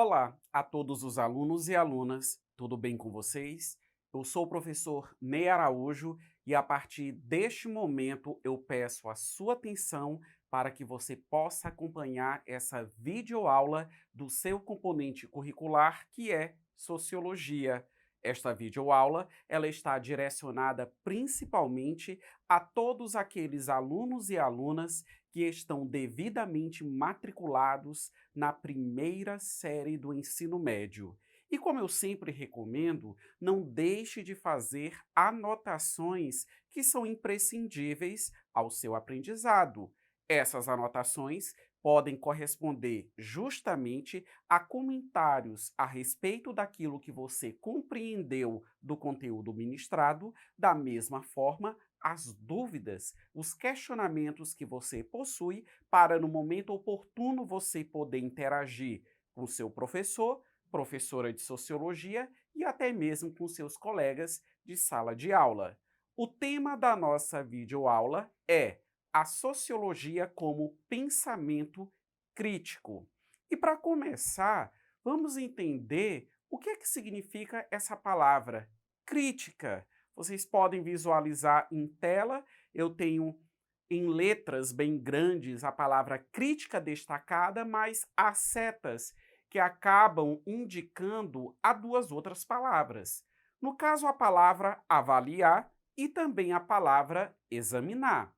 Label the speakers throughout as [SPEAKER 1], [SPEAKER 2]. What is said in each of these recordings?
[SPEAKER 1] Olá a todos os alunos e alunas, tudo bem com vocês? Eu sou o professor Ney Araújo e a partir deste momento eu peço a sua atenção para que você possa acompanhar essa videoaula do seu componente curricular que é Sociologia. Esta videoaula ela está direcionada principalmente a todos aqueles alunos e alunas que estão devidamente matriculados na primeira série do ensino médio. E como eu sempre recomendo, não deixe de fazer anotações que são imprescindíveis ao seu aprendizado. Essas anotações podem corresponder justamente a comentários a respeito daquilo que você compreendeu do conteúdo ministrado, da mesma forma as dúvidas, os questionamentos que você possui para no momento oportuno você poder interagir com seu professor, professora de sociologia e até mesmo com seus colegas de sala de aula. O tema da nossa videoaula é a sociologia como pensamento crítico. E para começar, vamos entender o que é que significa essa palavra crítica. Vocês podem visualizar em tela, eu tenho em letras bem grandes a palavra crítica destacada, mas há setas que acabam indicando a duas outras palavras. No caso, a palavra avaliar e também a palavra examinar.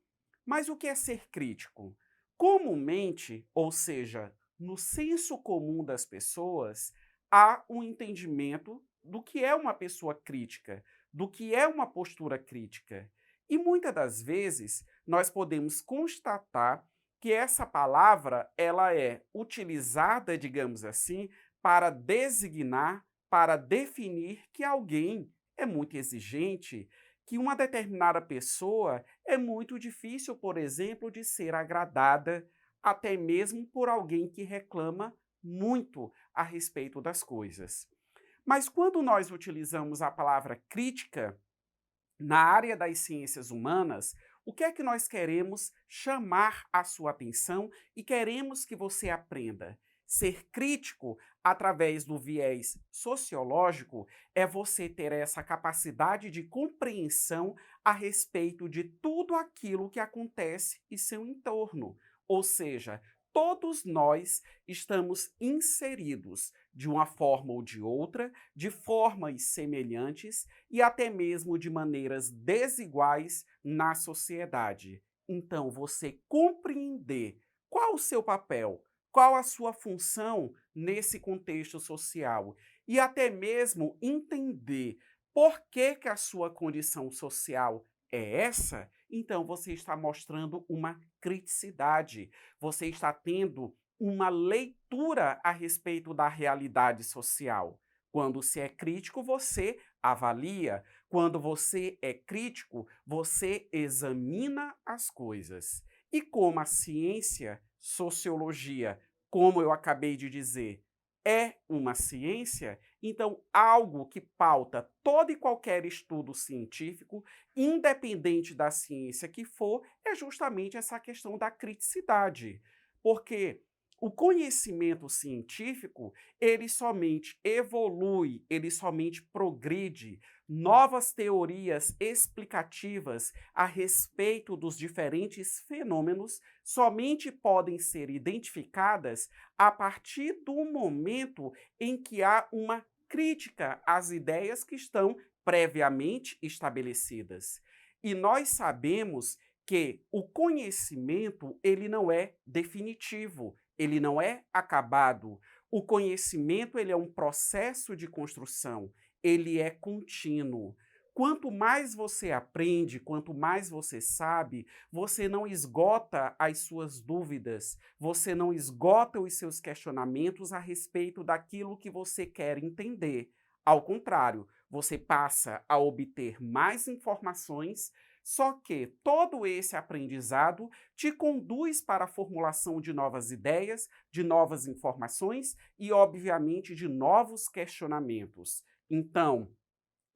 [SPEAKER 1] Mas o que é ser crítico? Comumente, ou seja, no senso comum das pessoas, há um entendimento do que é uma pessoa crítica, do que é uma postura crítica. E muitas das vezes nós podemos constatar que essa palavra ela é utilizada, digamos assim, para designar, para definir que alguém é muito exigente, que uma determinada pessoa é muito difícil, por exemplo, de ser agradada, até mesmo por alguém que reclama muito a respeito das coisas. Mas quando nós utilizamos a palavra crítica na área das ciências humanas, o que é que nós queremos chamar a sua atenção e queremos que você aprenda? Ser crítico através do viés sociológico é você ter essa capacidade de compreensão a respeito de tudo aquilo que acontece em seu entorno. Ou seja, todos nós estamos inseridos de uma forma ou de outra, de formas semelhantes e até mesmo de maneiras desiguais na sociedade. Então, você compreender qual o seu papel, qual a sua função nesse contexto social e até mesmo entender por que a sua condição social é essa, então você está mostrando uma criticidade, você está tendo uma leitura a respeito da realidade social. Quando se é crítico, você avalia. Quando você é crítico, você examina as coisas. E como a ciência, sociologia, como eu acabei de dizer, é uma ciência, então algo que pauta todo e qualquer estudo científico, independente da ciência que for, é justamente essa questão da criticidade. Porque o conhecimento científico, ele somente evolui, ele somente progride. Novas teorias explicativas a respeito dos diferentes fenômenos somente podem ser identificadas a partir do momento em que há uma crítica às ideias que estão previamente estabelecidas. E nós sabemos que o conhecimento ele não é definitivo, ele não é acabado. O conhecimento ele é um processo de construção, ele é contínuo. Quanto mais você aprende, quanto mais você sabe, você não esgota as suas dúvidas, você não esgota os seus questionamentos a respeito daquilo que você quer entender. Ao contrário, você passa a obter mais informações, só que todo esse aprendizado te conduz para a formulação de novas ideias, de novas informações e, obviamente, de novos questionamentos. Então,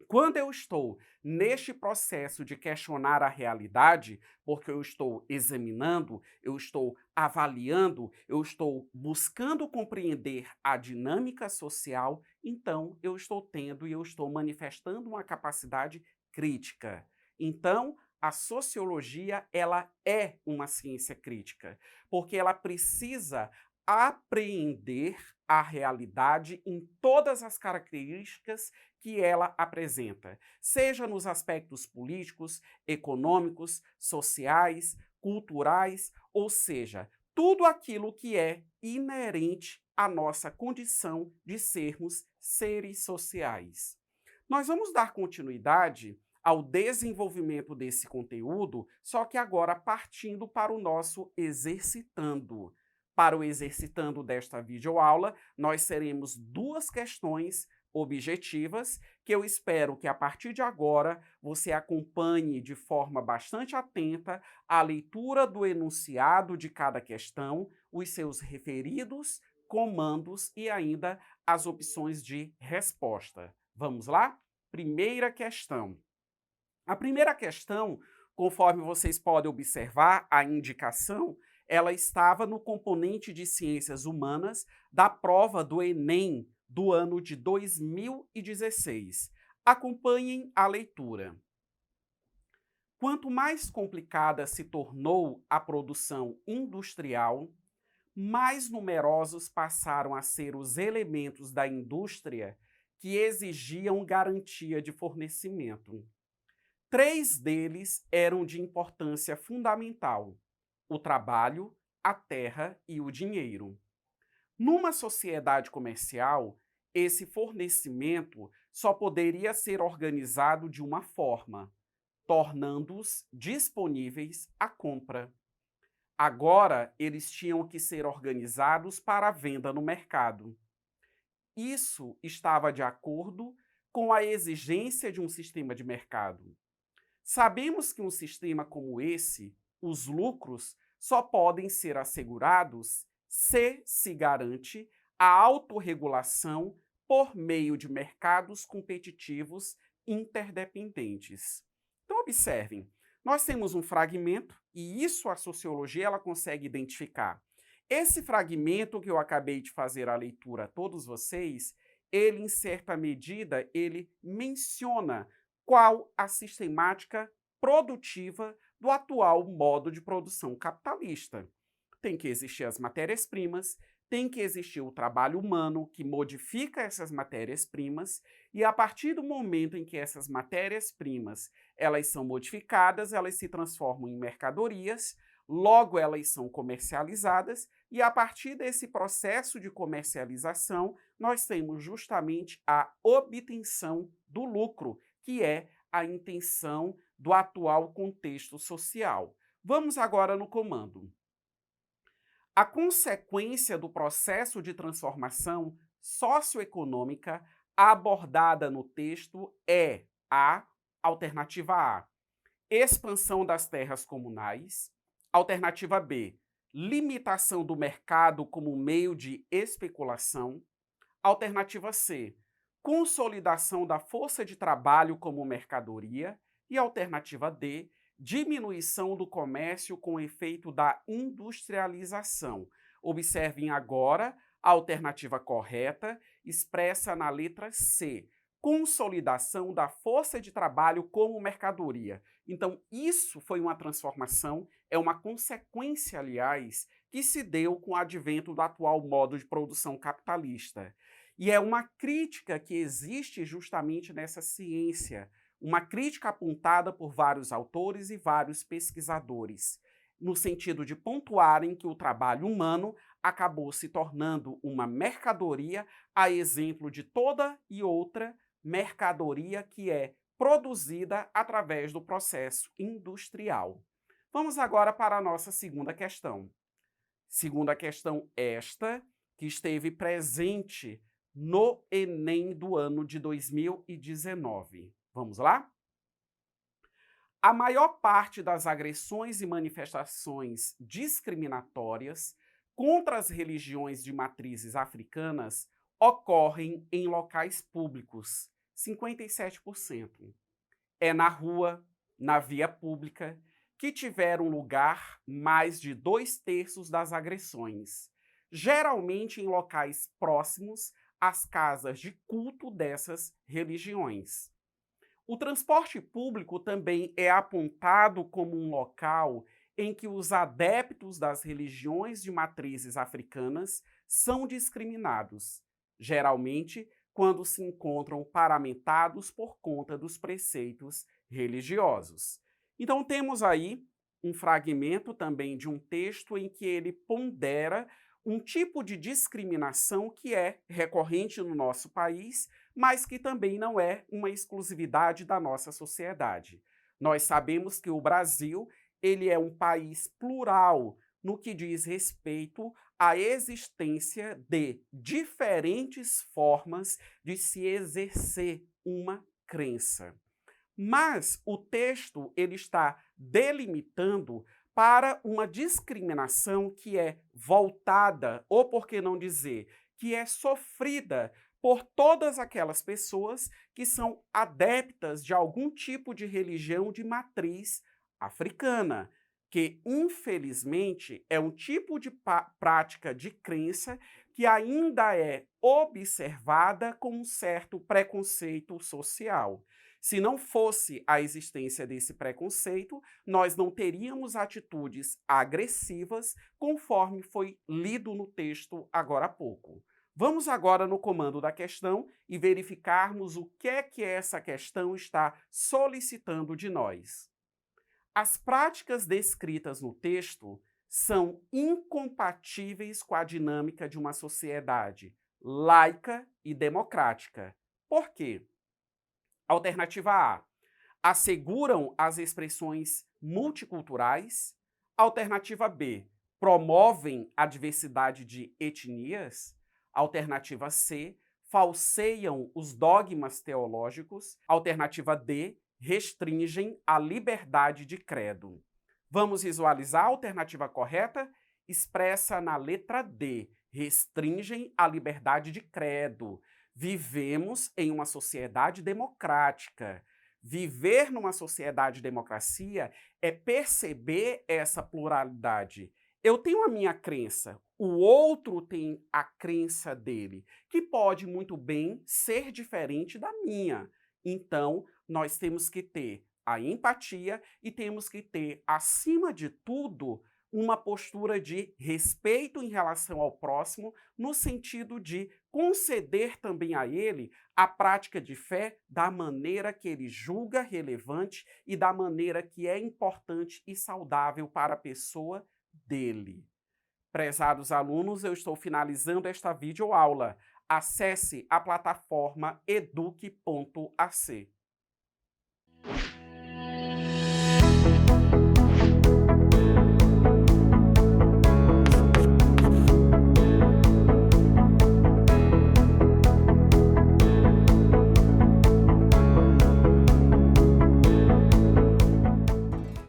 [SPEAKER 1] Quando eu estou neste processo de questionar a realidade, porque eu estou examinando, eu estou avaliando, eu estou buscando compreender a dinâmica social, então eu estou tendo e eu estou manifestando uma capacidade crítica. Então, a sociologia, ela é uma ciência crítica, porque ela precisa apreender a realidade em todas as características que ela apresenta, seja nos aspectos políticos, econômicos, sociais, culturais, ou seja, tudo aquilo que é inerente à nossa condição de sermos seres sociais. Nós vamos dar continuidade ao desenvolvimento desse conteúdo, só que agora partindo para o nosso exercitando. Para o exercitando desta videoaula, nós teremos duas questões objetivas que eu espero que a partir de agora você acompanhe de forma bastante atenta a leitura do enunciado de cada questão, os seus referidos, comandos e ainda as opções de resposta. Vamos lá? Primeira questão. A primeira questão, conforme vocês podem observar, a indicação, ela estava no componente de ciências humanas da prova do Enem do ano de 2016. Acompanhem a leitura. Quanto mais complicada se tornou a produção industrial, mais numerosos passaram a ser os elementos da indústria que exigiam garantia de fornecimento. Três deles eram de importância fundamental: o trabalho, a terra e o dinheiro. Numa sociedade comercial, esse fornecimento só poderia ser organizado de uma forma, tornando-os disponíveis à compra. Agora, eles tinham que ser organizados para a venda no mercado. Isso estava de acordo com a exigência de um sistema de mercado. Sabemos que um sistema como esse, os lucros só podem ser assegurados se garante a autorregulação por meio de mercados competitivos interdependentes. Então observem, nós temos um fragmento e isso a sociologia ela consegue identificar. Esse fragmento que eu acabei de fazer a leitura a todos vocês, ele em certa medida ele menciona qual a sistemática produtiva do atual modo de produção capitalista. Tem que existir as matérias-primas, tem que existir o trabalho humano que modifica essas matérias-primas e a partir do momento em que essas matérias-primas elas são modificadas, elas se transformam em mercadorias, logo elas são comercializadas e a partir desse processo de comercialização nós temos justamente a obtenção do lucro, que é a intenção do atual contexto social. Vamos agora no comando. A consequência do processo de transformação socioeconômica abordada no texto é a alternativa A, expansão das terras comunais, alternativa B, limitação do mercado como meio de especulação, alternativa C, consolidação da força de trabalho como mercadoria e alternativa D, diminuição do comércio com efeito da industrialização. Observem agora a alternativa correta, expressa na letra C, consolidação da força de trabalho como mercadoria. Então, isso foi uma transformação, é uma consequência, aliás, que se deu com o advento do atual modo de produção capitalista. E é uma crítica que existe justamente nessa ciência, uma crítica apontada por vários autores e vários pesquisadores, no sentido de pontuarem que o trabalho humano acabou se tornando uma mercadoria, a exemplo de toda e outra mercadoria que é produzida através do processo industrial. Vamos agora para a nossa segunda questão. Segunda questão esta, que esteve presente no Enem do ano de 2019. Vamos lá? A maior parte das agressões e manifestações discriminatórias contra as religiões de matrizes africanas ocorrem em locais públicos, 57%. É na rua, na via pública, que tiveram lugar mais de 2/3 das agressões, geralmente em locais próximos às casas de culto dessas religiões. O transporte público também é apontado como um local em que os adeptos das religiões de matrizes africanas são discriminados, geralmente quando se encontram paramentados por conta dos preceitos religiosos. Então, temos aí um fragmento também de um texto em que ele pondera um tipo de discriminação que é recorrente no nosso país, mas que também não é uma exclusividade da nossa sociedade. Nós sabemos que o Brasil, ele é um país plural no que diz respeito à existência de diferentes formas de se exercer uma crença. Mas o texto ele está delimitando para uma discriminação que é voltada, ou por que não dizer, que é sofrida por todas aquelas pessoas que são adeptas de algum tipo de religião de matriz africana, que infelizmente é um tipo de prática de crença que ainda é observada com um certo preconceito social. Se não fosse a existência desse preconceito, nós não teríamos atitudes agressivas, conforme foi lido no texto agora há pouco. Vamos agora no comando da questão e verificarmos o que é que essa questão está solicitando de nós. As práticas descritas no texto são incompatíveis com a dinâmica de uma sociedade laica e democrática. Por quê? Alternativa A: asseguram as expressões multiculturais. Alternativa B: promovem a diversidade de etnias. Alternativa C: falseiam os dogmas teológicos. Alternativa D: restringem a liberdade de credo. Vamos visualizar a alternativa correta? Expressa na letra D: restringem a liberdade de credo. Vivemos em uma sociedade democrática. Viver numa sociedade de democracia é perceber essa pluralidade. Eu tenho a minha crença, o outro tem a crença dele, que pode muito bem ser diferente da minha. Então, nós temos que ter a empatia e temos que ter, acima de tudo, uma postura de respeito em relação ao próximo, no sentido de conceder também a ele a prática de fé da maneira que ele julga relevante e da maneira que é importante e saudável para a pessoa dele. Prezados alunos, eu estou finalizando esta videoaula. Acesse a plataforma eduque.ac.